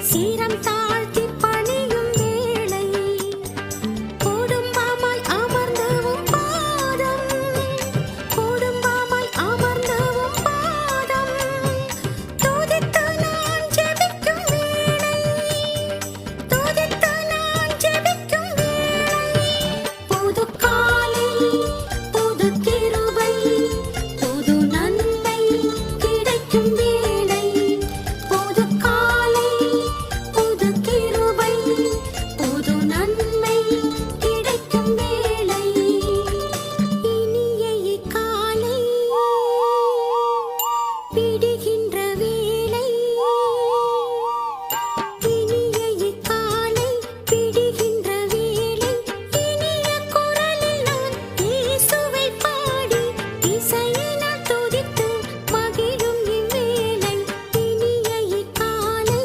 Serum தாழ்த்தி பணியும் வேளை கொடும்பாமாய் அமர்ந்தவும் பாதம் கொடும்பாமாய் அமர்ந்தவும் பாதம் துதித்து நான் ஜெபிக்கும் வேளை துதித்து நான் ஜெபிக்கும் வேளை புது காலை புது கிருபை புது நன்மை கிடைக்கும் வேளை புது காலை புது கிருபை புது நன்மை கிடைக்கும் வேளை இனிய இக்காலை விடுகின்ற வேளை இனிய இக்காலை விடுகின்ற வேளை இனிய குரலில் நான் இயேசுவை பாடி இசையினால் துதித்து மகிழும் இவ்வேளை இனிய இக்காலை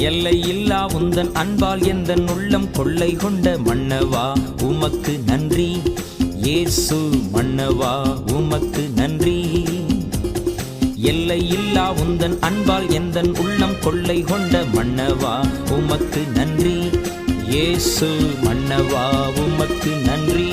எல்லையில்லா உந்தன் அன்பால் எந்தன் உள்ளம் கொள்ளை கொண்ட மன்னவா உமக்கு நன்றி. இயேசு மன்னவா உமக்கு நன்றி. எல்லையில்லா உந்தன் அன்பால் எந்தன் உள்ளம் கொள்ளை கொண்ட மன்னவா உமக்கு நன்றி. இயேசு மன்னவா உமக்கு நன்றி.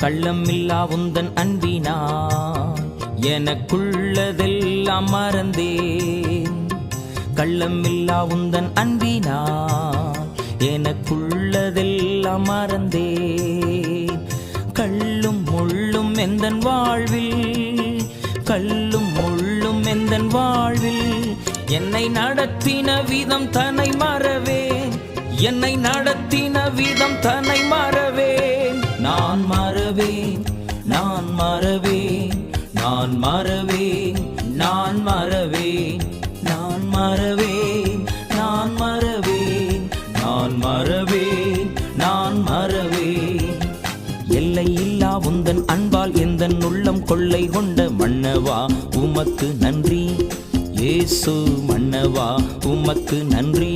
கள்ளமில்லா உந்தன் அன்பினான் எனக்குள்ளதெல்லாம் மறந்தேன். கள்ளமில்லா உந்தன் அன்பினான் எனக்குள்ளதெல்லாம் மறந்தேன். கள்ளும் முள்ளும் எந்தன் வாழ்வில் கள்ளும் முள்ளும் எந்தன் வாழ்வில் என்னை நடத்தின விதம் தன்னை மறவேன். என்னை நடத்தின விதம் தன்னை மறவேன். நான் மறவேன் நான் மறவேன் நான் மறவேன் நான் மறவேன் நான் மறவேன் நான் மறவேன் நான் மறவேன் நான் மறவேன். எல்லையில்லா உந்தன் அன்பால் எந்தன் உள்ளம் கொள்ளை கொண்ட மன்னவா உமக்கு நன்றி. இயேசு மன்னவா உமக்கு நன்றி.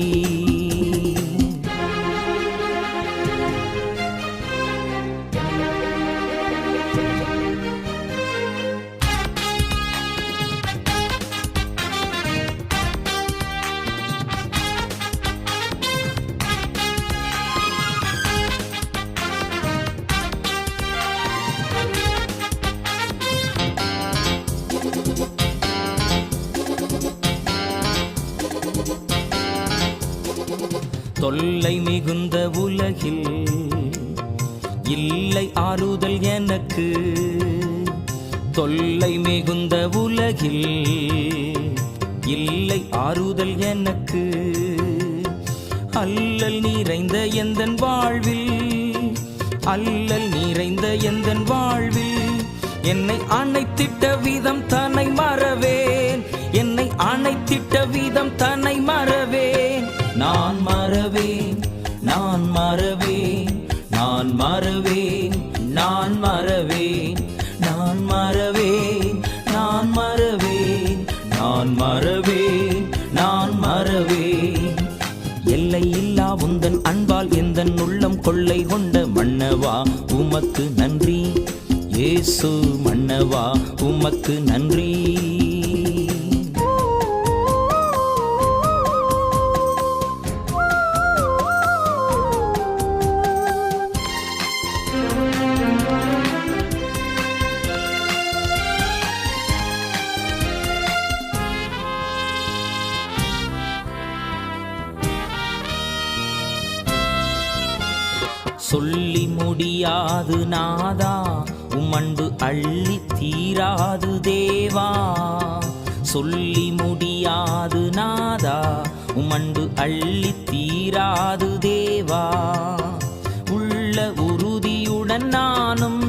தொல்லை மிகுந்த உலகில் இல்லை ஆறுதல் எனக்கு. தொல்லை மிகுந்த உலகில் இல்லை ஆறுதல் எனக்கு. அல்லல் நிறைந்த எந்தன் வாழ்வில் அல்லல் நிறைந்த எந்தன் வாழ்வில் என்னை அணைத்திட்ட விதம் தன்னை மறவேன். என்னை அணைத்திட்ட விதம் தன்னை மறவேன். நான் மறவேன் நான் மறவேன் நான் மறவேன் நான் மறவேன் நான் மறவேன் நான் மறவேன் நான் மறவேன் நான் மறவேன். எல்லையில்லா உந்தன் அன்பால் எந்தன் உள்ளம் கொள்ளை கொண்ட மன்னவா உமக்கு நன்றி. இயேசு மன்னவா உமக்கு நன்றி. சொல்லி முடியாது நாதா உமண்டு அள்ளி தீராது தேவா. சொல்லி முடியாது நாதா உமண்டு அள்ளி தீராது தேவா. உள்ள உறுதியுடன் நானும்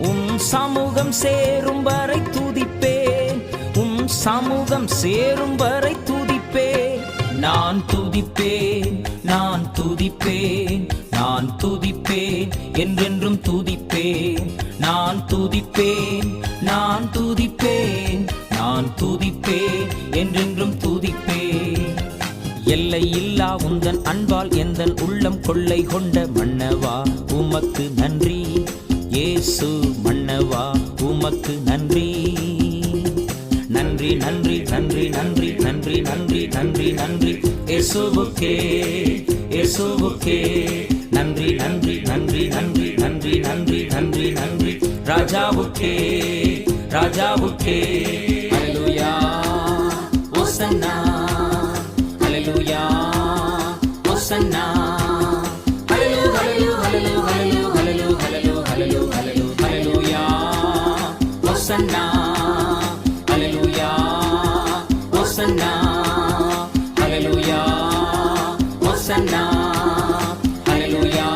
உம் சமூகம் சேரும் வரை துதிப்பேன். உம் சமூகம் சேரும் வரை துதிப்பேன். நான் துதிப்பேன், நான் துதிப்பேன், நான் துதிப்பேன், என்றென்றும் துதிப்பேன். நான் துதிப்பேன், நான் துதிப்பேன், நான் துதிப்பேன், என்றென்றும் துதிப்பேன். எல்லை இல்லா உந்தன் அன்பால் எந்தன் உள்ளம் கொள்ளை கொண்ட மன்னவா உமக்கு நன்றி. இயேசு மன்னவா உமக்கு நன்றி. நன்றி நன்றி நன்றி நன்றி நன்றி நன்றி நன்றி நன்றி இயேசுவுக்கே, இயேசுவுக்கே நன்றி நன்றி நன்றி நன்றி நன்றி நன்றி நன்றி நன்றி ராஜாவுக்கே, ராஜாவுக்கே. ஹல்லேலூயா ஓசன்னா, ஹல்லேலூயா ஓசன்னா, ஹல்லேலூயா ஹல்லேலூயா ஹல்லேலூயா ஹல்லேலூயா ஹல்லேலூயா ஓசன்னா, ஹல்லேலூயா ஓசன்னா, ஹல்லேலூயா ஓசன்னா, ஹல்லேலூயா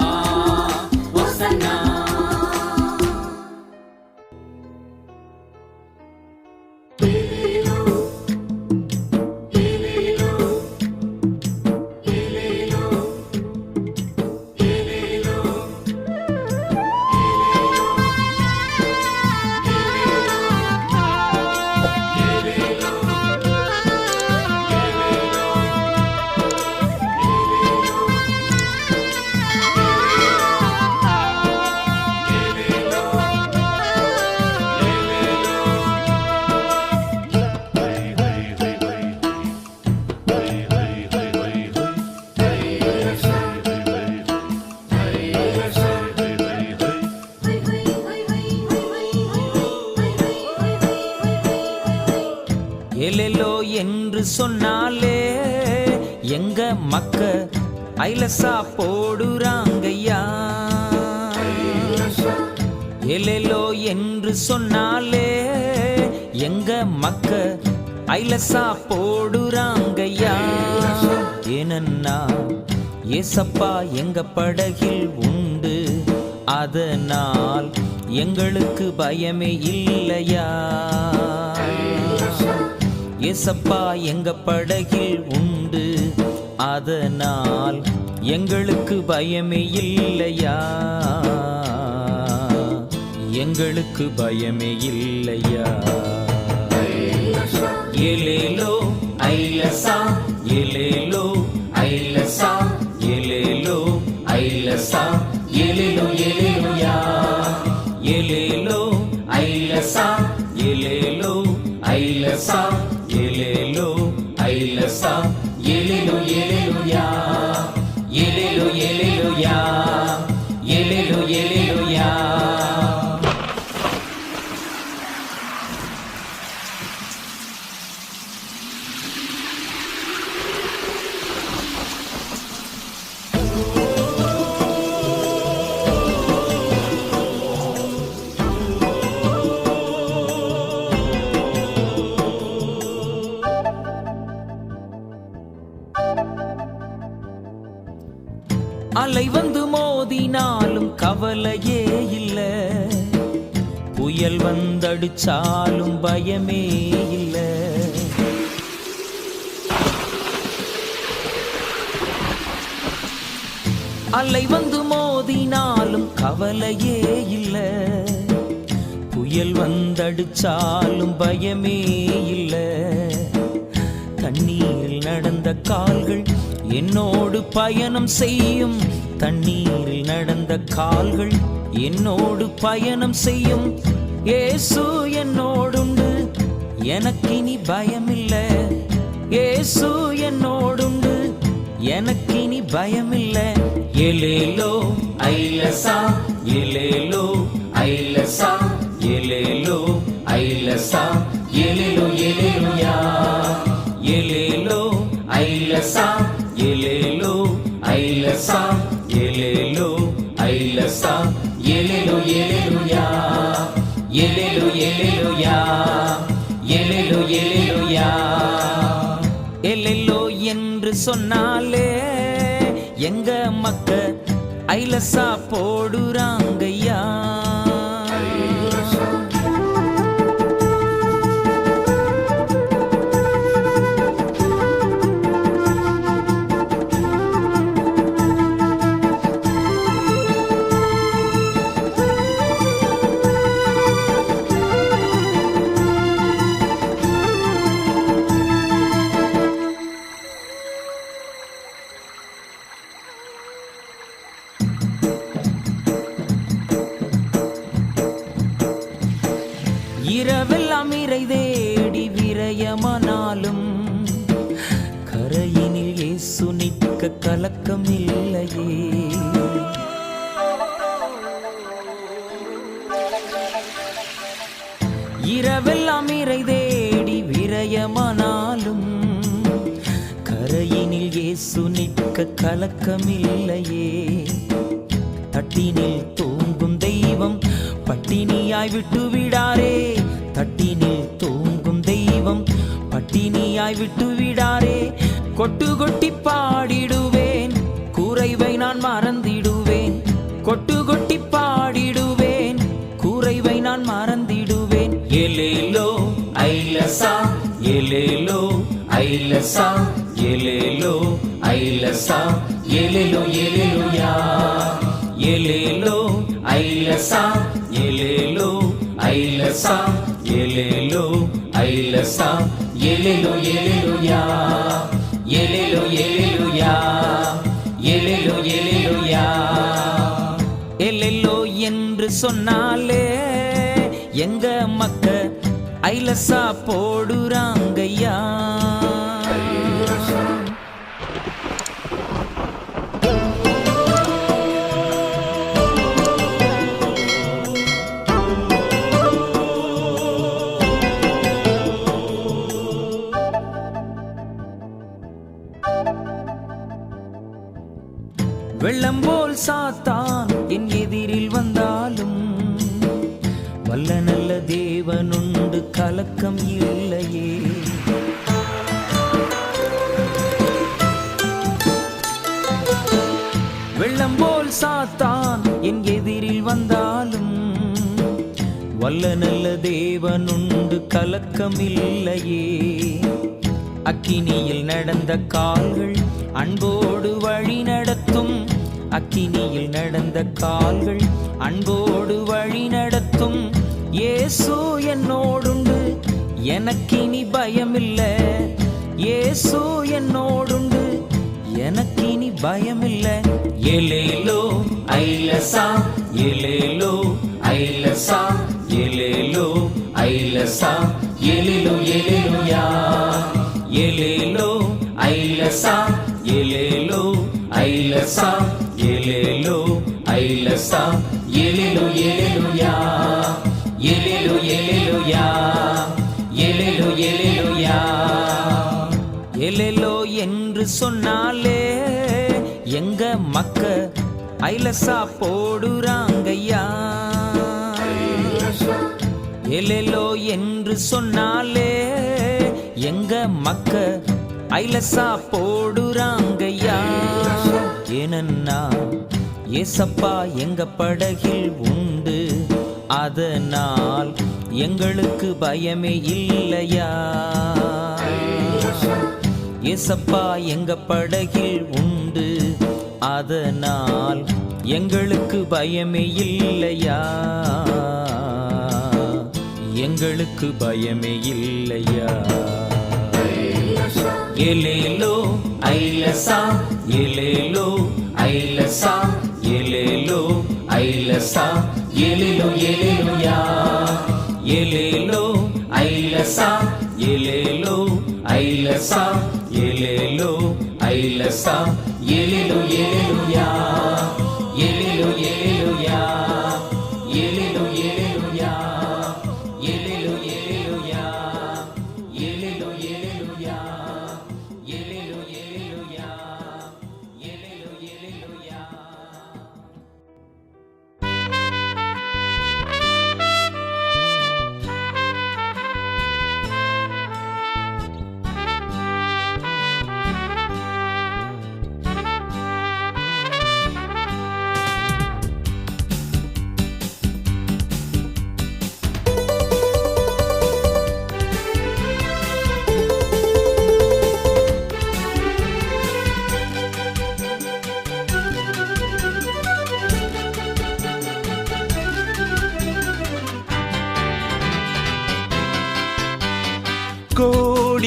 ஓசன்னா. எலெலோ என்று சொன்னாலே எங்க மக்க ஐலசா போடுறாங்கய்யா. எலெலோ என்று சொன்னாலே எங்க மக்க ஐலசா போடுறாங்கய்யா. ஏனன்னா ஏசப்பா எங்க படகில் உண்டு, அதனால் எங்களுக்கு பயமே இல்லையா. ஏசப்பா எங்க படகில் உண்டு, அதனால் எங்களுக்கு பயமே இல்லையா. எங்களுக்கு பயமே இல்லையா. எலேலோ ஐலசா, எலேலோ ஐலசா, எலேலோ ஐலசா, எலேலோ எலேலுயா. எலேலோ ஐலசா, எலேலோ ஐலசா, எலேலோ ஐலசா, எலேலோ எலேலுயா. எலேலோ எலேலுயா, எலேலோ எலேலுயா. அலை வந்து மோதினாலும் கவலையே இல்ல, புயல் வந்தடிச்சாலும் பயமே இல்ல. அலை வந்து மோதினாலும் கவலையே இல்ல, புயல் வந்தடிச்சாலும் பயமே இல்ல. தண்ணீரில் நடந்த கால்கள் என்னோடு பயணம் செய்யும், தண்ணீரில் நடந்த கால்கள் என்னோடு பயணம் செய்யும். இயேசு என்னோடுண்டு, எனக்கினி பயமில்ல. இயேசு என்னோடுண்டு, எனக்கினி பயமில்ல. எலேலோ ஐலசா, எலேலோ ஐலசா, எலேலோ ஐலசா, எலேலோ எலேலுயா. எலேலோ ஐலசா, எலேலோ ஐலசா எலேலோ ஐலசா எலேலோ எலேலுயா எலேலோ எலேலுயா எலேலோ எலேலுயா. எலேலோ என்று சொன்னாலே எங்க மக்க ஐலசா போடுறாங்கய்யா. இரவெல்லாம் இறை தேடி விரயமானாலும் கரையினில் இயேசு நிற்க கலக்கம் இல்லையே. இரவெல்லாம் இறை தேடி விரயமானாலும் கரையினில் இயேசு நிற்க கலக்கம் இல்லையே. தட்டினில் தூங்கும் தெய்வம் பட்டினியாய் விட்டு விடாரே. தட்டினில் தூங்கும் தெய்வம் பட்டினியாய் விட்டு விடாரே. கொட்டு கொட்டி பாடிடுவேன் குறைவை நான் மறந்திடுவேன். கொட்டு கொட்டி பாடிடுவேன் குறைவை நான் மறந்திடுவேன். எலேலோ ஐலசா எலேலோ ஐலசா எலேலோ ஐலசா எலேலோ எலேலுயா எலேலோ ஐலசா எலேலோ ஐலசா எலேலோ ஐலசா எலேலோ எலேலுயா எலேலோ எலேலுயா எலேலோ எலேலுயா. எலேலோ என்று சொன்னாலே எங்க மக்க ஐலசா போடுறாங்கய்யா. வெள்ளம் போல் சாத்தான் என் எதிரில் வந்தாலும் வல்ல நல்ல தேவனுண்டு கலக்கம் இல்லையே. வெள்ளம் போல் சாத்தான் என் எதிரில் வந்தாலும் வல்ல நல்ல தேவனுண்டு கலக்கம் இல்லையே. அக்கினியில் நடந்த கால்கள் அன்போடு வழி நடத்தும். அக்கினியில் நடந்த கால்கள் அன்போடு வழி நடத்தும். இயேசு என்னோடுண்டு எனக்கினி பயமில்ல. இயேசு என்னோடுண்டு எனக்கினி பயமில்ல. எலேலோ ஐலசா எலேலோ ஐலசா எலேலோ ஐலசா எலேலோ எலேலுயா எலேலோ ஐலசா எலேலோ ஐலசா எலேலோ ஐலசா எலேலோ எலேலுயா எலேலோ எலேலுயா எலேலோ எலேலுயா. எலேலோ என்று சொன்னாலே எங்க மக்க ஐலசா போடுறாங்கய்யா. எலேலோ என்று சொன்னாலே எங்க மக்க ஐலசா போடுறாங்கய்யா. ஏனன்னா ஏசப்பா எங்க படகில் உண்டு. அதனால் எங்களுக்கு பயமே இல்லையா. ஏசப்பா எங்க படகில் உண்டு. அதனால் எங்களுக்கு பயமே இல்லையா. எங்களுக்கு பயமே இல்லையா. எலேலோ ஐலசா எலேலோ ஐலசா எலேலோ ஐலசா எலேலோ எலேலுயா எலேலோ ஐலசா எலேலோ ஐலசா எலேலோ ஐலசா எலேலோ எலேலுயா எலேலோ எலேலுயா எலேலோ எலேலுயா எலேலோ எலேலுயா எலேலோ எலேலுயா எலேலோ எலேலுயா.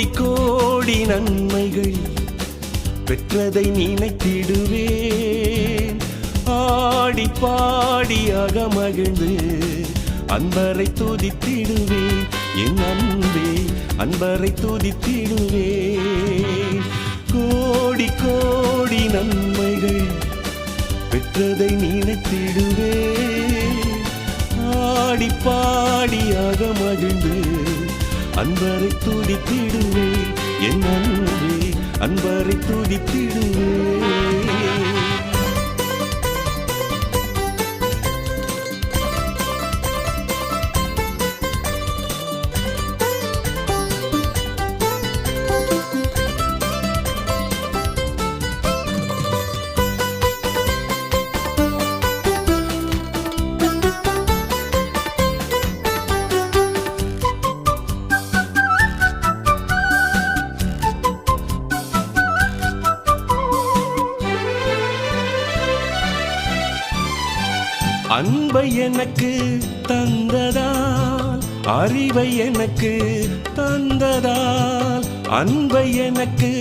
கோடி கோடி நன்மைகள் பெற்றதை நினைத்திடுவேன். ஆடி பாடியாக மகிழ்ந்து அன்பரை துதித்திடுவேன். என் அன்பே அன்பரை துதித்திடுவேன். கோடி கோடி நன்மைகள் பெற்றதை நினைத்திடுவேன். ஆடி பாடியாக மகிழ்ந்து அன்பரை துதித்திடுவேன். என் அன்பே அன்பரை துதித்திடுவேன். அன்பை எனக்கு தந்ததால், அறிவை எனக்கு தந்ததால், அன்பை எனக்கு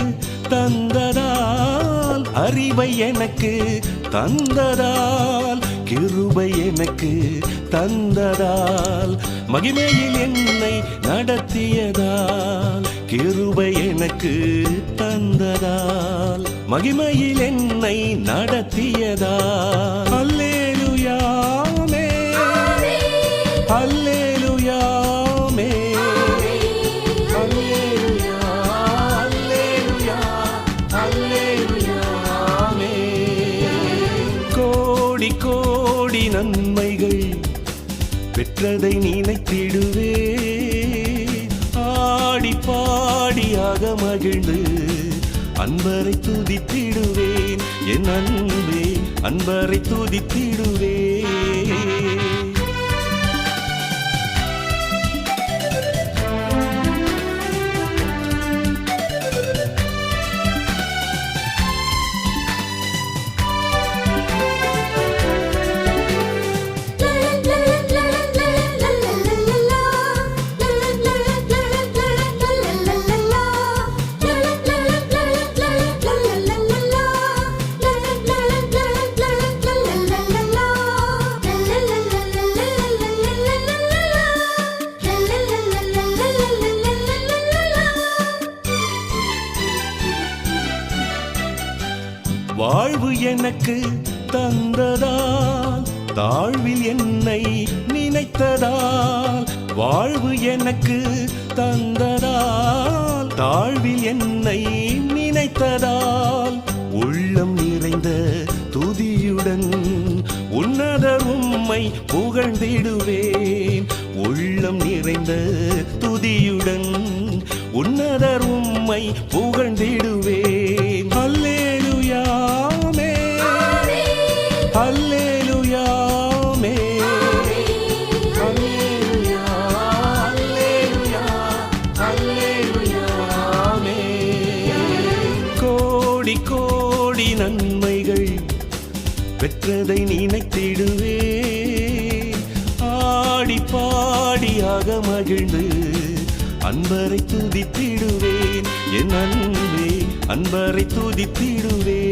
தந்ததால், அறிவை எனக்கு தந்ததால், கிருபை எனக்கு தந்ததால், மகிமையில் என்னை நடத்தியதால், கிருபை எனக்கு தந்ததால், மகிமையில் என்னை நடத்தியதால். அல்லேலூயா அல்லேலூயா அல்லேலூயா அல்லேலூயா அல்லேலூயா. கோடி கோடி நன்மைகள் பெற்றதை நினைத்திடுவேன். ஆடி பாடியாக மகிழ்ந்து அன்பரை துதித்திடுவேன். என் அன்பே அன்பரை துதித்திடுவேன். வாழ்வு எனக்கு தந்ததால், தாழ்வில் என்னை நினைத்ததால், வாழ்வு எனக்கு தந்ததால், தாழ்வில் என்னை நினைத்ததால், உள்ளம் நிறைந்த துதியுடன் உன்னதர் உம்மை புகழ்ந்திடுவேன். உள்ளம் நிறைந்த துதியுடன் உன்னதர் உம்மை புகழ்ந்திடுவேன். அல்லேலூயா அல்லேலூயா அல்லேலூயா அல்லேலூயா அல்லேலூயா. கோடி கோடி நன்மைகள் பெற்றதை நினைத்திடுவேன். ஆடி பாடியாக மகிழ்ந்து அன்பரை துதித்திடுவேன். என் அன்பே அன்பரை துதித்திடுவேன்.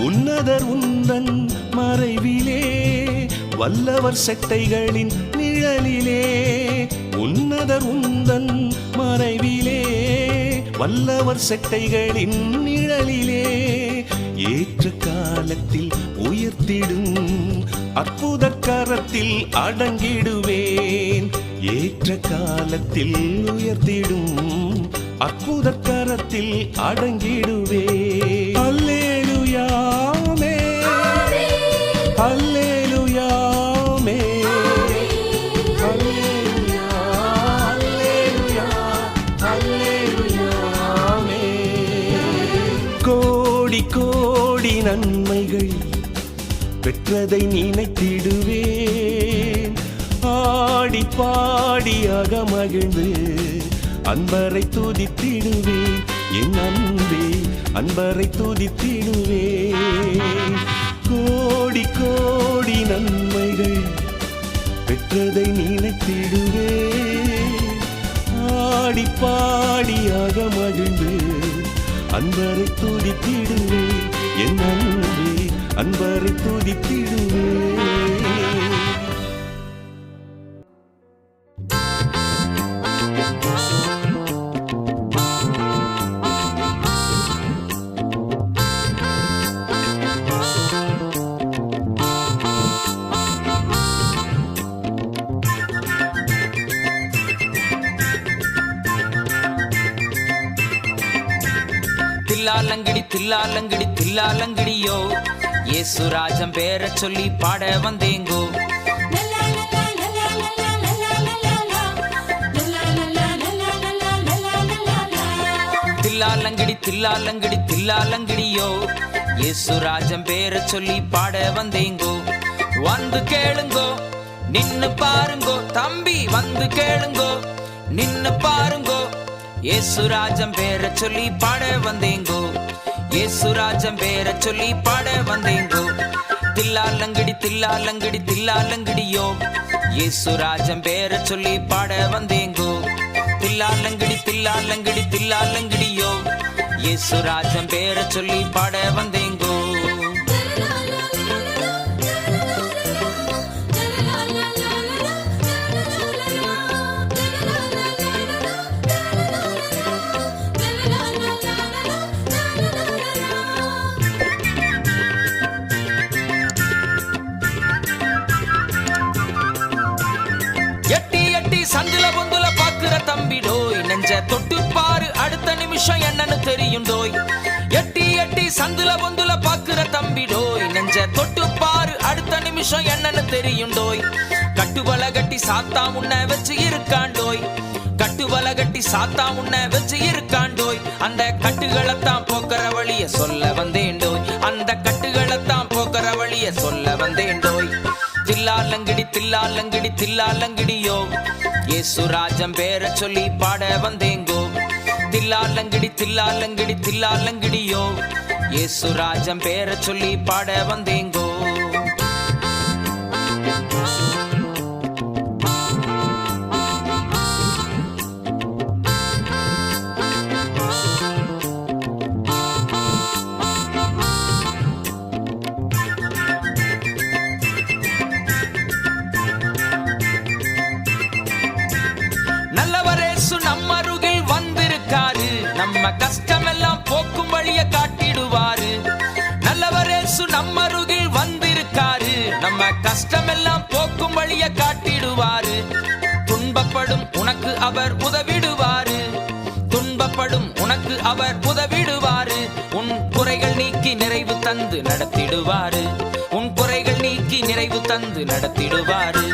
உன்னதர் உந்தன் மறைவிலே, வல்லவர் செட்டைகளின் நிழலிலே, உன்னதர் உந்தன் மறைவிலே, வல்லவர் செட்டைகளின் நிழலிலே, ஏற்ற காலத்தில் உயர்த்திடும் அற்புத கரத்தில் அடங்கிடுவேன். ஏற்ற காலத்தில் உயர்த்திடும் அற்புத கரத்தில் அடங்கிடுவேன். அல்லேலூயா அல்லேலூயா அல்லேலூயா நன்மைகள் பெற்றதை நினைத்திடுவேன். ஆடி பாடியாக மகிழ்ந்து அன்பரை துதித்திடுவேன். என் அன்பே அன்பரை துதித்திடுவேன். கோடி கோடி நன்மைகள் பெற்றதை நினைத்திடுவேன். ஆடி பாடியாக மகிழ்ந்து அன்பரை துதித்திடுவேன். என் அன்பே அன்பரை துதித்திடுவேன். தில்லாலங்கடி தில்லாலங்கடி தில்லாலங்கடியோ, இயேசுராஜம் பேர சொல்லி பாட வந்தேங்கோ. தில்லாலங்கடி தில்லாலங்கடி தில்லாலங்கடியோ, இயேசுராஜம் பேர சொல்லி பாட வந்தேங்கோ. வந்து கேளுங்கோ நின்னு பாருங்கோ, தம்பி வந்து கேளுங்கோ நின்னு பாருங்கோ. இயேசுராஜம் பேர சொல்லி பாட வந்தேங்கோ. இயேசுராஜம் பேர சொல்லி பாட வந்தேங்கோ. தில்லாலங்கடி தில்லாலங்கடி தில்லாலங்கடியோ, இயேசுராஜம் பேர சொல்லி பாட வந்தேங்கோ. தில்லாலங்கடி தில்லாலங்கடி தில்லாலங்கடியோ, இயேசுராஜம் பேர சொல்லி பாட வந்தேங்கோ. சந்துல பொந்துல பாக்குற தம்பிடோய், நெஞ்ச தொட்டு பாரு அடுத்த நிமிஷம் என்னன்னு தெரியுண்டோய். எட்டி எட்டி சந்துல பொந்துல பாக்குற தம்பிடோய், நெஞ்ச தொட்டு பாரு அடுத்த நிமிஷம் என்னன்னு தெரியுண்டோய். கட்டுவல கட்டி சாத்தா முன்ன வச்சு இருக்காண்டோய். கட்டுவல கட்டி சாத்தா முன்ன வச்சு இருக்காண்டோய். அந்த கட்டுகளைத்தான் போக்குற வழிய சொல்ல வந்தேண்டோய். அந்த கட்டுகளைத்தான் போக்குற வழிய சொல்ல வந்தேண்டோய். தில்லாலங்கடி தில்லாலங்கடி தில்லாலங்கடியோ, இயேசுராஜம் பேர சொல்லி பாட வந்தேங்கோ. தில்லாலங்கடி தில்லாலங்கடி தில்லாலங்கடியோ, இயேசுராஜம் பேர சொல்லி பாட வந்தேங்கோ. நம்மருகில் வந்திருக்காரு, நம்ம கஷ்டமெல்லாம் போக்கும் வழிய காட்டிடுவாரு. நல்லவரேசு நம்மருகில் வந்திருக்காரு, நம்ம கஷ்டமெல்லாம் போக்கும் வழிய காட்டிடுவாரு. துன்பப்படும் உனக்கு அவர் உதவிடுவாரு. துன்பப்படும் உனக்கு அவர் உதவிடுவாரு. உன் குறைகள் நீக்கி நிறைவு தந்து நடத்திடுவாரு. உன் குறைகள் நீக்கி நிறைவு தந்து நடத்திடுவாரு.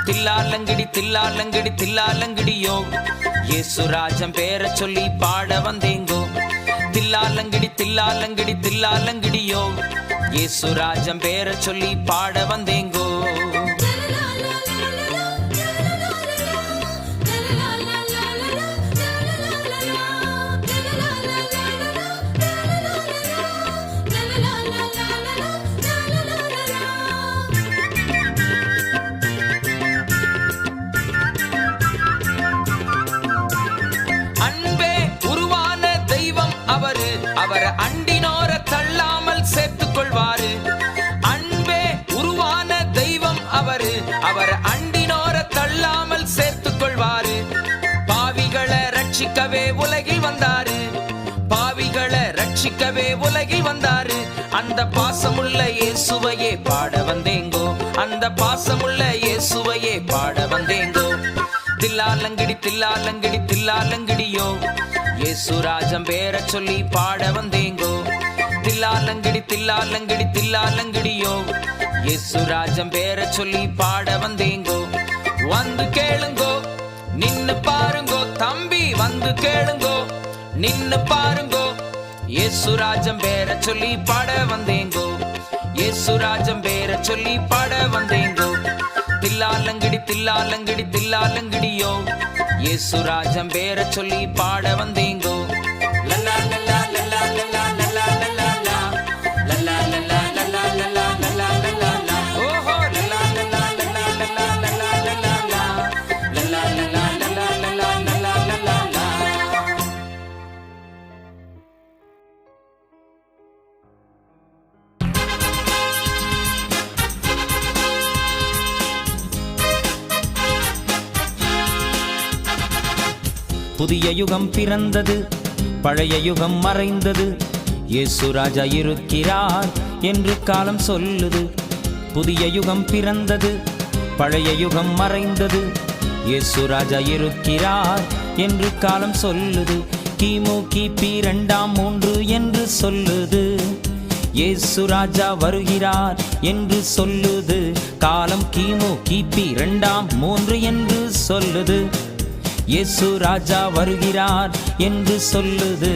தில்லாலங்கடி தில்லாலங்கடி தில்லாலங்கடியோ, இயேசுராஜம் பேர சொல்லி பாட வந்தேங்கோ. தில்லாலங்கடி தில்லாலங்கடி தில்லாலங்கடியோ, இயேசுராஜம் பேர சொல்லி பாட வந்தேங்கோ. அவரை அண்டினோர தள்ளாமல் சேர்த்துக் கொள்வாரு. அன்பே உருவான தெய்வம் அவரு, அவரை அண்டினோர தள்ளாமல் சேர்த்துக் கொள்வாரு. பாவிகளை ரட்சிக்கவே உலகில் வந்தாரு. பாவிகளை ரட்சிக்கவே உலகில் வந்தாரு. அந்த பாசமுள்ள இயேசுவையே பாட வந்தேங்கோ. அந்த பாசமுள்ள இயேசுவையே பாட வந்தேங்கோ. தில்லாலங்கடி தில்லாலங்கடி தில்லாலங்கடியோ, இயேசுராஜம் பேர சொல்லி பாட வந்தேங்கோ. தில்லாலங்கடி தில்லாலங்கடி தில்லாலங்கடியோ, இயேசுராஜம் பேர சொல்லி பாட வந்தேங்கோ. வந்து கேளுங்கோ நின்னு பாருங்கோ, தம்பி வந்து கேளுங்கோ நின்னு பாருங்கோ. இயேசுராஜம் பேர சொல்லி பாட வந்தேங்கோ, இயேசுராஜம் பேர சொல்லி பாட வந்தேங்கோ. தில்லாலங்கடி தில்லாலங்கடி தில்லாலங்கடியோ, இயேசுராஜம் பேர சொல்லி பாட வந்தேங்கோ. லல்லா லல்லா லல்லா லல்லா லல்லா லல்லா லா, லல்லா லல்லா லல்லா லல்லா லல்லா லல்லா லா. ஓஹோ லல்லா லல்லா லல்லா லல்லா லல்லா லல்லா லா, லல்லா லல்லா லல்லா லல்லா லல்லா லல்லா லா. புதிய யுகம் பிறந்தது, பழைய யுகம் மறைந்தது, இயேசுராஜா இருக்கிறார் என்று காலம் சொல்லுது. புதிய யுகம் பிறந்தது, பழைய யுகம் மறைந்தது, இயேசுராஜா இருக்கிறார் என்று காலம் சொல்லுது. கிமு கிபி 2ஆம் 3 என்று சொல்லுது, இயேசுராஜா வருகிறார் என்று சொல்லுது. காலம் கிமு கிபி 2ஆம் 3 என்று சொல்லுது, இயேசுராஜா வருகிறார் என்று சொல்லுது.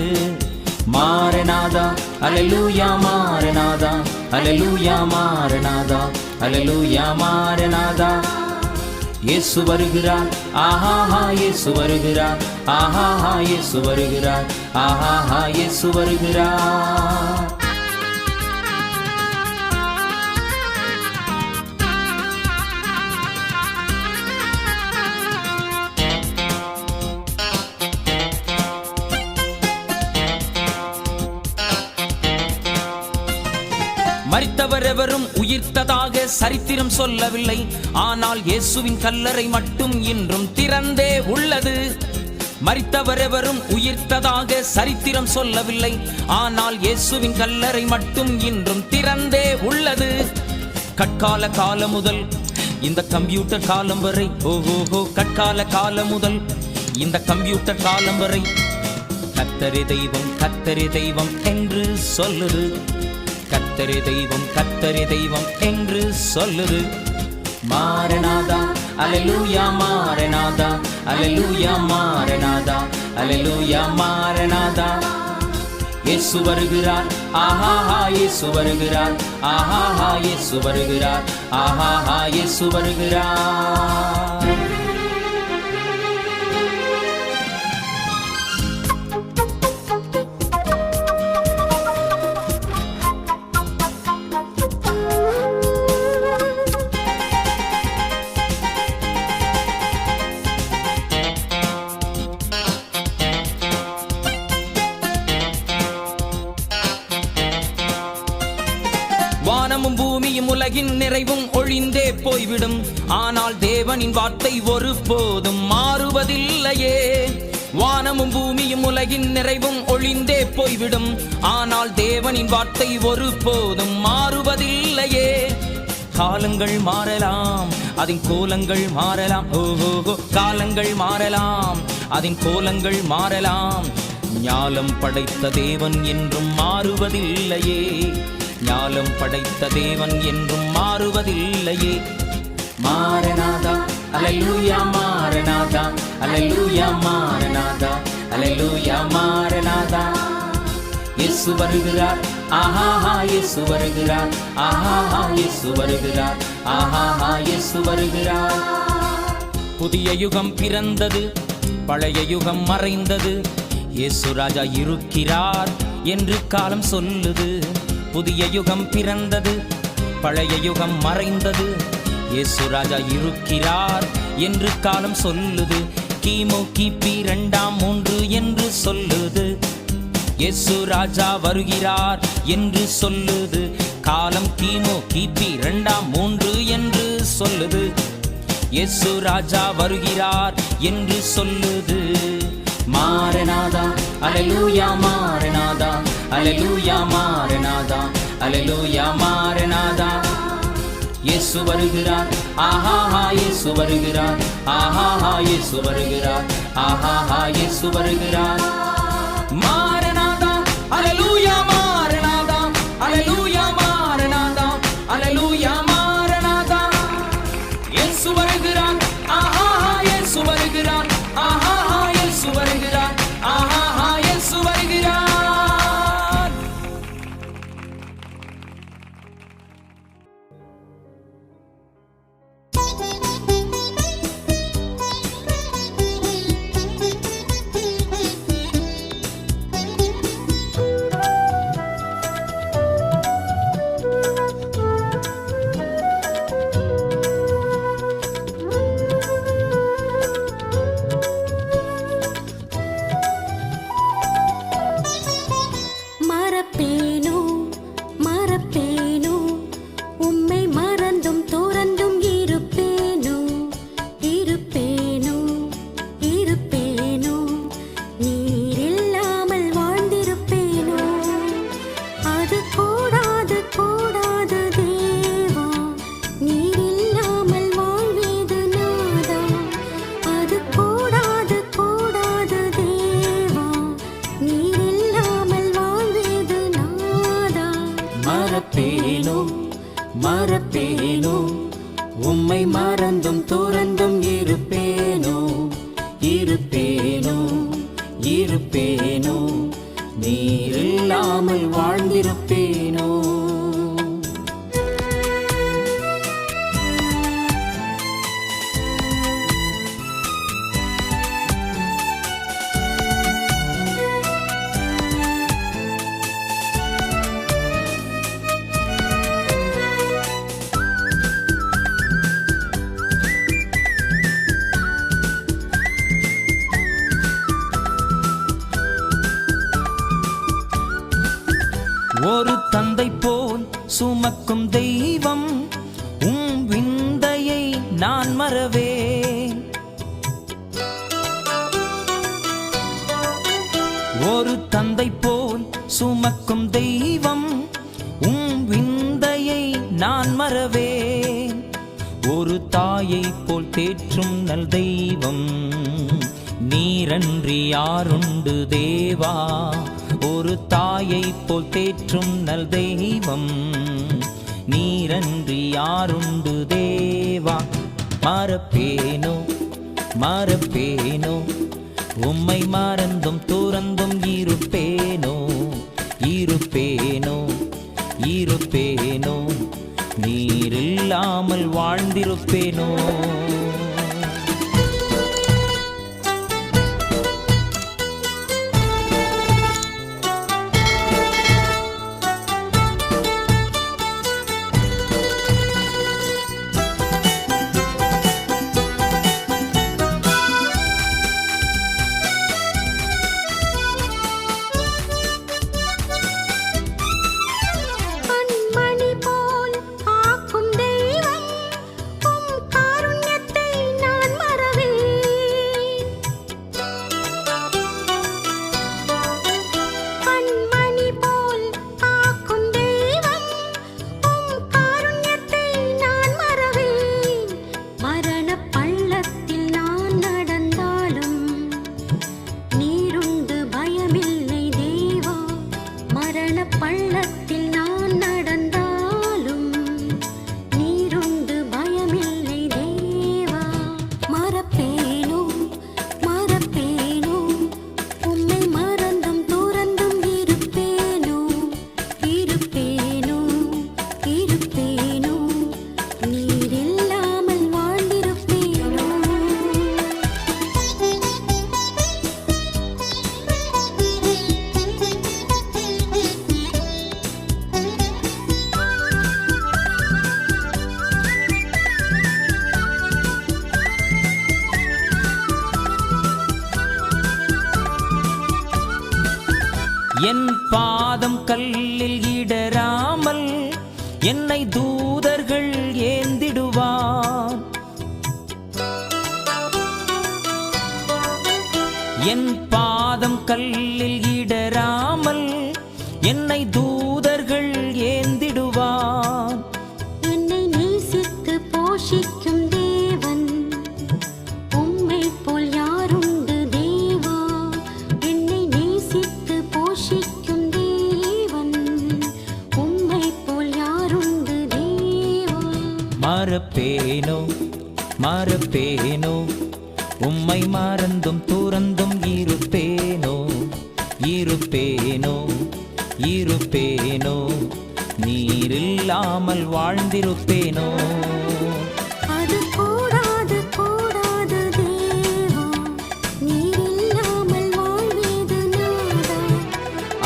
மாரநாதா அல்லேலூயா, மாரநாதா அல்லேலூயா, மாரநாதா அல்லேலூயா, மாரநாதா. இயேசு வருகிறார், ஆஹாஹா இயேசு வருகிறார், ஆஹாஹா இயேசு வருகிறார், ஆஹாஹா இயேசு வருகிறார். மரித்தவர் எவரும் உயிர்த்ததாக சரித்திரம் சொல்லவில்லை, ஆனால் இயேசுவின் கல்லறை மட்டும் இன்றும் திறந்தே உள்ளது. மரித்தவர் எவரும் உயிர்த்ததாக சரித்திரம் சொல்லவில்லை, ஆனால் இயேசுவின் கல்லறை மட்டும் இன்றும் திறந்தே உள்ளது. கற்கால காலம் முதல் இந்த கம்ப்யூட்டர் காலம் வரை, ஓஹோ கற்கால காலம் முதல் இந்த கம்ப்யூட்டர் காலம் வரை கர்த்தரே தெய்வம், கர்த்தரே தெய்வம் என்று சொல்லுது. கர்த்தரே தெய்வம், கர்த்தரே தெய்வம் என்று சொல்லுது. மாரநாதா அல்லேலூயா, மாரநாதா அல்லேலூயா, மாரநாதா அல்லேலூயா, மாரநாதா. இயேசு வருகிறார், ஆஹாஹா இயேசு வருகிறார், ஆஹாஹா இயேசு வருகிறார், ஆஹாஹா இயேசு வருகிறார். வானமும் பூமியும் உலகின் நிறைவும் ஒழிந்தே போய்விடும், ஆனால் தேவனின் வார்த்தை ஒருபோதும் மாறுவதில்லையே. வானமும் பூமியும் உலகின் நிறைவும் ஒழிந்தே போய்விடும், ஆனால் தேவனின் வார்த்தை ஒருபோதும் மாறுவதில்லையே. காலங்கள் மாறலாம், அதன் கோலங்கள் மாறலாம், ஓஹோ காலங்கள் மாறலாம், அதன் கோலங்கள் மாறலாம். ஞாலம் படைத்த தேவன் என்றும் மாறுவதில்லையே, ஞாலம் படைத்த தேவன் என்றும் மாறுவதில்லையே. மாரநாதா அல்லேலூயா, மாரநாதா அல்லேலூயா, மாரநாதா அல்லேலூயா, மாரநாதா. இயேசு வருகிறார், ஆஹாஹா இயேசு வருகிறார், ஆஹாஹா இயேசு வருகிறார், ஆஹாஹா இயேசு வருகிறார். புதிய யுகம் பிறந்தது, பழைய யுகம் மறைந்தது, இயேசுராஜா இருக்கிறார் என்று காலம் சொல்லுது. புதிய யுகம் பிறந்தது, பழைய யுகம் மறைந்தது, இயேசுராஜா இருக்கிறார் என்று காலம் சொல்லுது. கிமு கிபி 2ஆம் 3 என்று சொல்லுது, இயேசுராஜா வருகிறார் என்று சொல்லுது. காலம் கிமு கிபி 2ஆம் 3 என்று சொல்லுது, இயேசுராஜா வருகிறார் என்று சொல்லுது. மாரநாதா அல்லேலூயா, மாரநாதா அல்லேலூயா, மாரநாதா அல்லேலூயா, மாரநாதா. இயேசு வருகிறார், ஆஹாஹா இயேசு வருகிறார், ஆஹாஹா இயேசு வருகிறார், ஆஹாஹா இயேசு வருகிறார். மாரநாதா அல்லேலூயா, மாரநாதா அல்லேலூயா, மாரநாதா அல்லேலூயா, மாரநாதா. இயேசு வருகிறார், ஆஹாஹா இயேசு வருகிறார், ஆஹாஹா இயேசு வருகிறார், ஆஹாஹா இயேசு வருகிறார். உம்மை மறந்தும் துறந்தும் இருப்பேனோ இருப்பேனோ இருப்பேனோ நீர் இல்லாமல் வாழ்ந்திருப்பேனோ. ஒரு தந்தை போல் சுமக்கும் தெய்வம் உம் விந்தையை நான் மறவேன். ஒரு தந்தை போல் சுமக்கும் தெய்வம் உம் விந்தையை நான் மறவேன். ஒரு தாயை போல் தேற்றும் நல் தெய்வம் நீரன்றி யாருண்டு தேவா. ஒரு தாயை போல் தேற்றும் நல் தெய்வம் நீரன்றி யாருண்டு தேவா. மறப்பேனோ மறப்பேனோ உம்மை மறந்தும் துறந்தும் இருப்பேனோ இருப்பேனோ இருப்பேனோ நீரில்லாமல் வாழ்ந்திருப்பேனோ. கண்மணி போல் காக்கும் தெய்வம் உம் காருண்யத்தை நான் மறவேன். கண்மணி போல் காக்கும் தெய்வம் உம் காருண்யத்தை நான் மறவேன். மரணப் பள்ளத்தில் நான் நடந்தாலும் நீருண்டு பயமில்லை தேவா. மரணப் பள்ளத்தில் நான் நடந்தாலும் நீருண்டு பயமில்லை தேவா. மறப்பேனோ மறப்பேனோ உம்மை மறந்தும் துறந்தும் இருப்பேனோ இருப்பேனோ இருப்பேனோ நீரில்லாமல் வாழ்ந்திருப்பேனோ. என் பாதம் கல்லில் இடராமல் என்னை தூதர்கள் ஏந்திடுவார். என் பாதம் கல்லில் இடராமல் என்னை தூதர்கள் ஏந்திடுவார். என்னை நேசித்து போஷிக்கும் தேவன் உம்மை போல் யாருண்டு தேவா. என்னை நேசித்து போஷிக்கும் தேவன் உம்மை போல் யாருண்டு தேவா. மறப்பேனோ மறப்பேனோ உம்மை மறந்தும் துறந்தும் இருப்பேனோ இருப்பேனோ இருப்பேனோ நீரில்லாமல் வாழ்ந்திருப்பேனோ. அது கூடாது கூடாது தேவா. நீரில்லாமல் வாழ்வேது நாதா.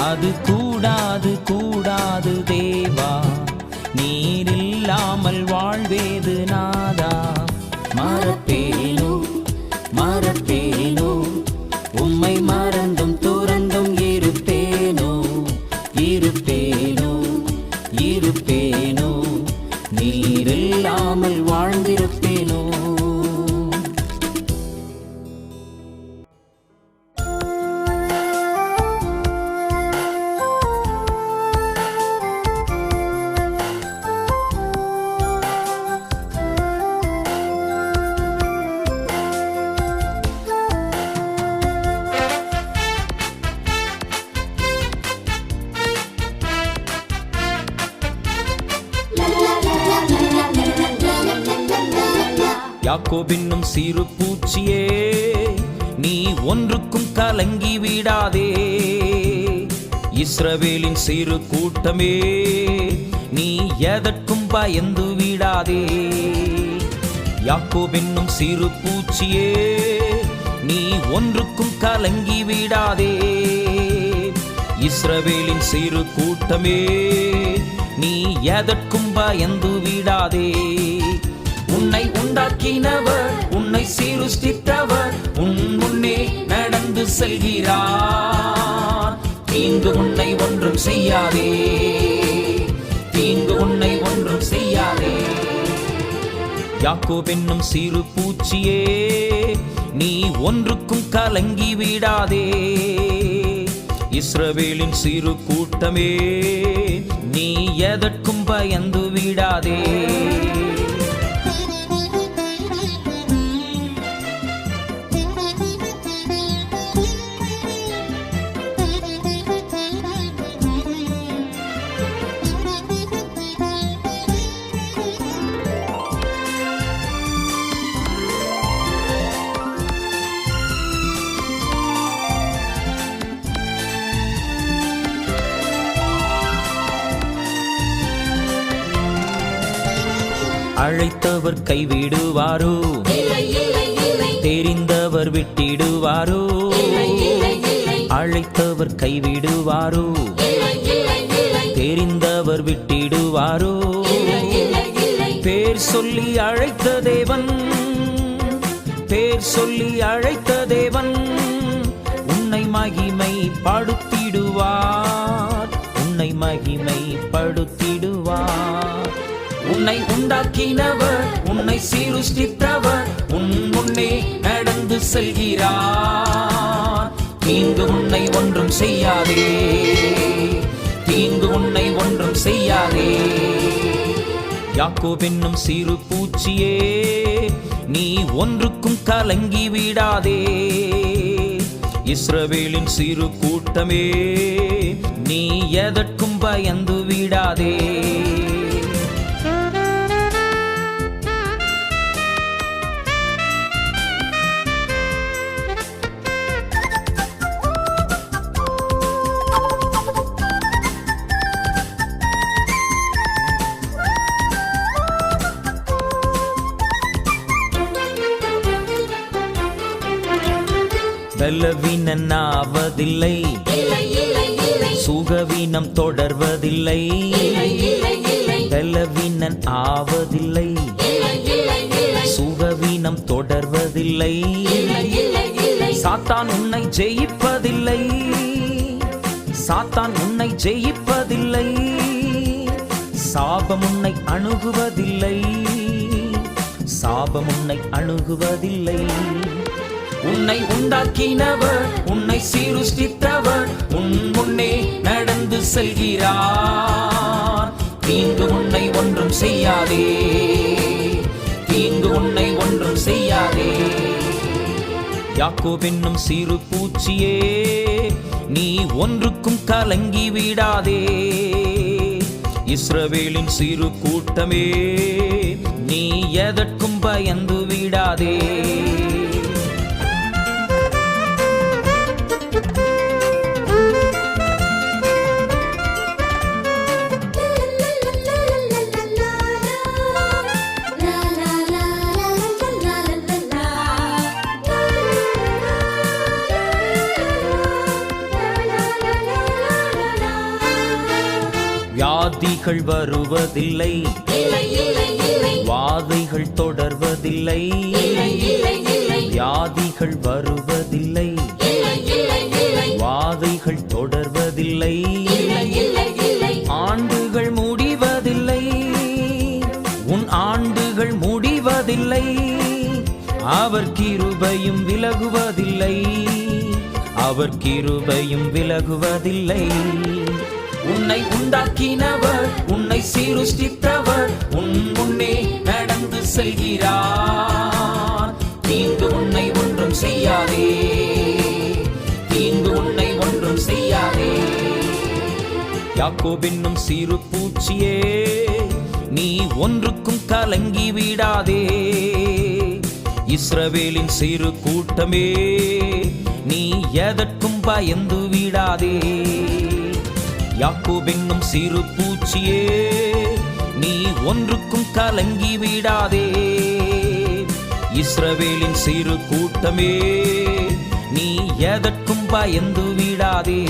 அது கூடாது கூடாது தேவா நீரில்லாமல் வாழ்வேது நாதா. மறப்பேனோ மறப்பேனோ உம்மை மறந்தும் துறந்தும் இருப்பேனோ இருப்பேனோ இருப்பேனோ நீரில்லாமல் வாழ்ந்திருப்பேனோ. யாக்கோபென்னும் சிறு பூச்சியே, நீ ஒன்றுக்கும் கலங்கி விடாதே. இஸ்ரவேலின் சிறு கூட்டமே, நீ எதற்கும் பயந்து விடாதே. யாக்கோபென்னும் சிறு பூச்சியே, நீ ஒன்றுக்கும் கலங்கி விடாதே. இஸ்ரவேலின் சிறு கூட்டமே, நீ எதற்கும் பயந்து விடாதே. உன்னை உண்டாக்கினவர், உன்னை சிருஷ்டித்தவர் உன் முன்னே நடந்து செல்கிறார். தீங்கு உன்னை ஒன்றும் செய்யாதே, தீங்கு உன்னை ஒன்றும் செய்யாதே. யாக்கோபென்னும் சிறு பூச்சியே, நீ ஒன்றுக்கும் கலங்கி விடாதே. இஸ்ரவேலின் சிறு கூட்டமே, நீ எதற்கும் பயந்து விடாதே. அழைத்தவர் கைவிடுவாரோ? தெரிந்தவர் விட்டிடுவாரோ? அழைத்தவர் கைவிடுவாரோ? தெரிந்தவர் விட்டிடுவாரோ? பேர் சொல்லி அழைத்த தேவன், பேர் சொல்லி அழைத்த தேவன் உன்னை மகிமை படுத்திடுவார், உன்னை மகிமை படுத்திடுவார். உன்னை உண்டாக்கினவர், உன்னை சிருஷ்டித்தவர் உன் முன்னே நடந்து செல்கிறார். தீங்கு உன்னை ஒன்றும் செய்யாதே, தீங்கு உன்னை ஒன்றும் செய்யாதே. யாக்கோபென்னும் சிறு பூச்சியே, நீ ஒன்றுக்கும் கலங்கி விடாதே. இஸ்ரவேலின் சிறு கூட்டமே, நீ எதற்கும் பயந்து விடாதே. பலவீனனாவதில்லை, சுகவீனம் தொடர்வதில்லை. பலவீனன் ஆவதில்லை, சுகவீனம் தொடர்வதில்லை. சாத்தான் உன்னை ஜெயிப்பதில்லை, சாத்தான் உன்னை ஜெயிப்பதில்லை. சாபம் உன்னை அணுகுவதில்லை, சாபம் உன்னை அணுகுவதில்லை. உன்னை உண்டாக்கினவர், உன்னை சிருஷ்டித்தவர் உன் முன்னே நடந்து செல்கிறார். தீங்கு உன்னை ஒன்றும் செய்யாதே, தீங்கு உன்னை ஒன்றும் செய்யாதே. யாக்கோபென்னும் சிறு பூச்சியே, நீ ஒன்றுக்கும் கலங்கி விடாதே. இஸ்ரவேலின் சிறு கூட்டமே, நீ எதற்கும் பயந்து விடாதே. வியாதிகள் வருவதில்லை, வாதைகள் தொடர்வதில்லை. வியாதிகள் வருவதில்லை, வாதைகள் தொடர்வதில்லை. ஆண்டுகள் முடிவதில்லை, உன் ஆண்டுகள் முடிவதில்லை. அவர் கிருபையும் விலகுவதில்லை, அவர் கிருபையும் விலகுவதில்லை. உன்னை உண்டாக்கினவர், உன்னை சிருஷ்டித்தவர் உன் முன்னே நடந்து செல்கிறார். தீங்கு உன்னை ஒன்றும் செய்யாதே, தீங்கு உன்னை ஒன்றும் செய்யாதே. யாக்கோபென்னும் சிறு பூச்சியே, நீ ஒன்றுக்கும் கலங்கி விடாதே. இஸ்ரவேலின் சிறு கூட்டமே, நீ எதற்கும் பயந்து விடாதே. யாக்கோபென்னும் சிறு பூச்சியே, நீ ஒன்றுக்கும் கலங்கி விடாதே. இஸ்ரவேலின் சிறு கூட்டமே, நீ எதற்கும் பயந்து விடாதே.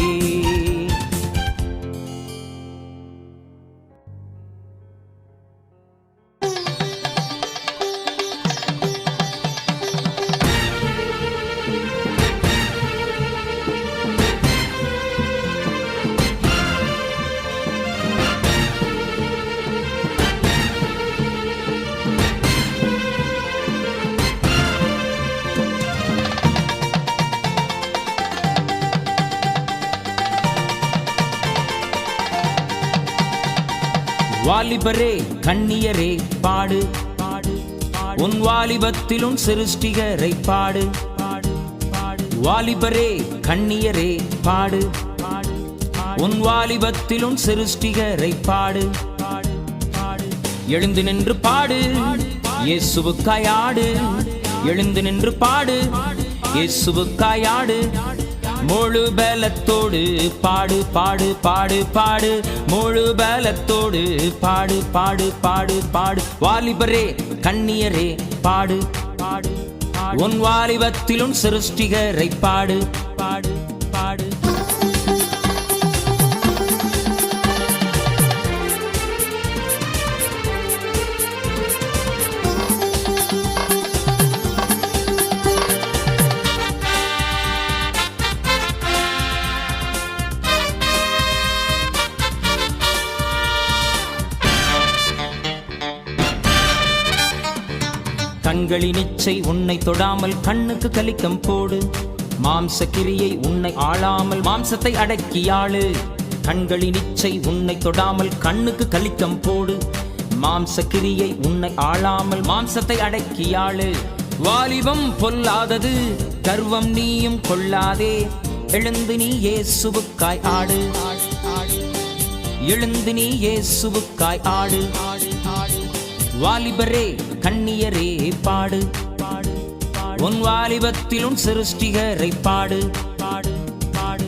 வாலிபரே கண்ணியரே பாடு, உன் வாலிபத்திலும் சிருஷ்டிகரை பாடு. வாலிபரே கண்ணியரே பாடு, உன் வாலிபத்திலும் சிருஷ்டிகரை பாடு. எழுந்து நின்று பாடு, இயேசுவுக்காய் ஆடு. எழுந்து நின்று பாடு, இயேசுவுக்காய் ஆடு. முழு பலத்தோடு பாடு பாடு பாடு பாடு, முழு பலத்தோடு பாடு பாடு பாடு பாடு. வாலிபரே கண்ணியரே பாடு, உன் வாலிபத்திலும் சிருஷ்டிகரை பாடு பாடு பாடு. கண்களின் இச்சை உன்னை தொடாமல் கண்ணுக்கு கலிக்கம் போடு. மாம்ச கிரியை உன்னை ஆளாமல் மாம்சத்தை அடக்கியாளு. கண்களின் இச்சை உன்னை தொடாமல் கண்ணுக்கு கலிக்கம் போடு. மாம்ச கிரியை உன்னை ஆளாமல் மாம்சத்தை அடக்கியாளு. வாலிபம் பொல்லாதது, கர்வம் நீயும் கொள்ளாதே. எழுந்து நீ இயேசுவுக்காய் ஆடு. எழுந்து நீ இயேசுவுக்காய் ஆடு. வாலிபரே கண்ணியரே பாடு, உன் வாலிபத்திலும் சிருஷ்டிகரை பாடு பாடு பாடு.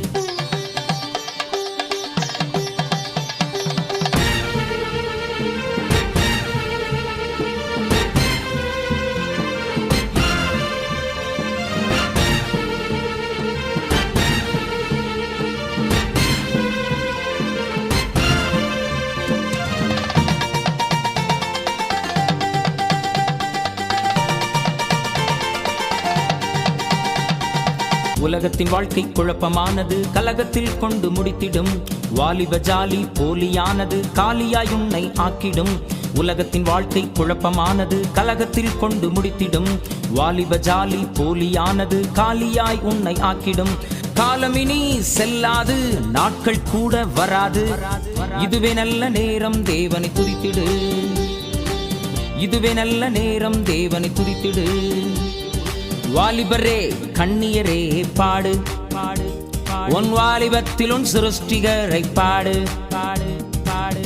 உலகத்தின் வாழ்க்கை குழப்பமானது, கலகத்தில் கொண்டு முடித்திடும். வாலிப ஜாலி போலியானது, காலியாய் உன்னை ஆக்கிடும். உலகத்தின் வாழ்க்கை குழப்பமானது, கலகத்தில் கொண்டு முடித்திடும். வாலிப ஜாலி போலியானது, காலியாய் உன்னை ஆக்கிடும். காலமினி செல்லாது, நாட்கள் கூட வராது. இதுவே நல்ல நேரம் தேவனை துதித்திடு. இதுவே நல்ல நேரம் தேவனை துதித்திடு. வாலிபரே கண்ணியரே பாடு, உன் வாலிபத்திலும் சிருஷ்டிகரை பாடு பாடு பாடு.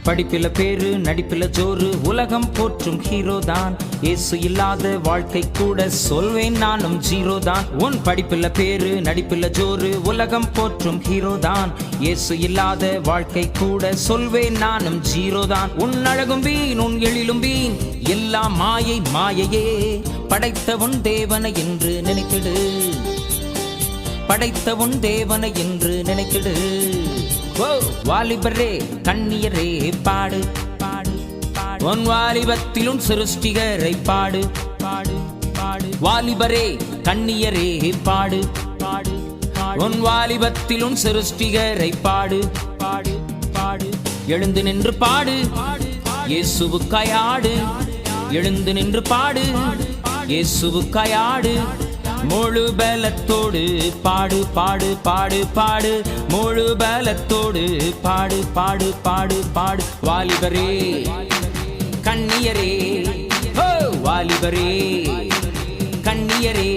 படிப்பில பேரு நடிப்பில ஜோறு, உலகம் போற்றும் ஹீரோ தான். இயேசு இல்லாத வாழ்க்கை கூட சொல்வேன் நானும் ஜீரோ தான். உன் படிப்பில பேரு நடிப்பில ஜோறு, உலகம் போற்றும் ஹீரோ தான். இயேசு இல்லாத வாழ்க்கை கூட சொல்வேன் நானும் ஜீரோ தான். உன் அழகும் வீண் உன் எழிலும் வீண், எல்லாம் மாயை மாயையே. படைத்த உன் தேவனை என்று நினைத்திடு. படைத்த உன் தேவனை என்று நினைத்திடு. வாலிபரே கண்ணியரே பாடு, உன் வாலிபத்திலும் சிருஷ்டிகரை பாடு பாடு பாடு. வாலிபரே கண்ணியரே பாடு, உன் வாலிபத்திலும் சிருஷ்டிகரை பாடு பாடு பாடு. எழுந்து நின்று பாடு, இயேசுவுக்காய் ஆடு. எழுந்து நின்று பாடு, இயேசுவுக்காய் ஆடு. முழு பலத்தோடு பாடு பாடு பாடு பாடு முழு பலத்தோடு பாடு பாடு பாடு பாடு வாலிபரே கண்ணியரே வாலிபரே கண்ணியரே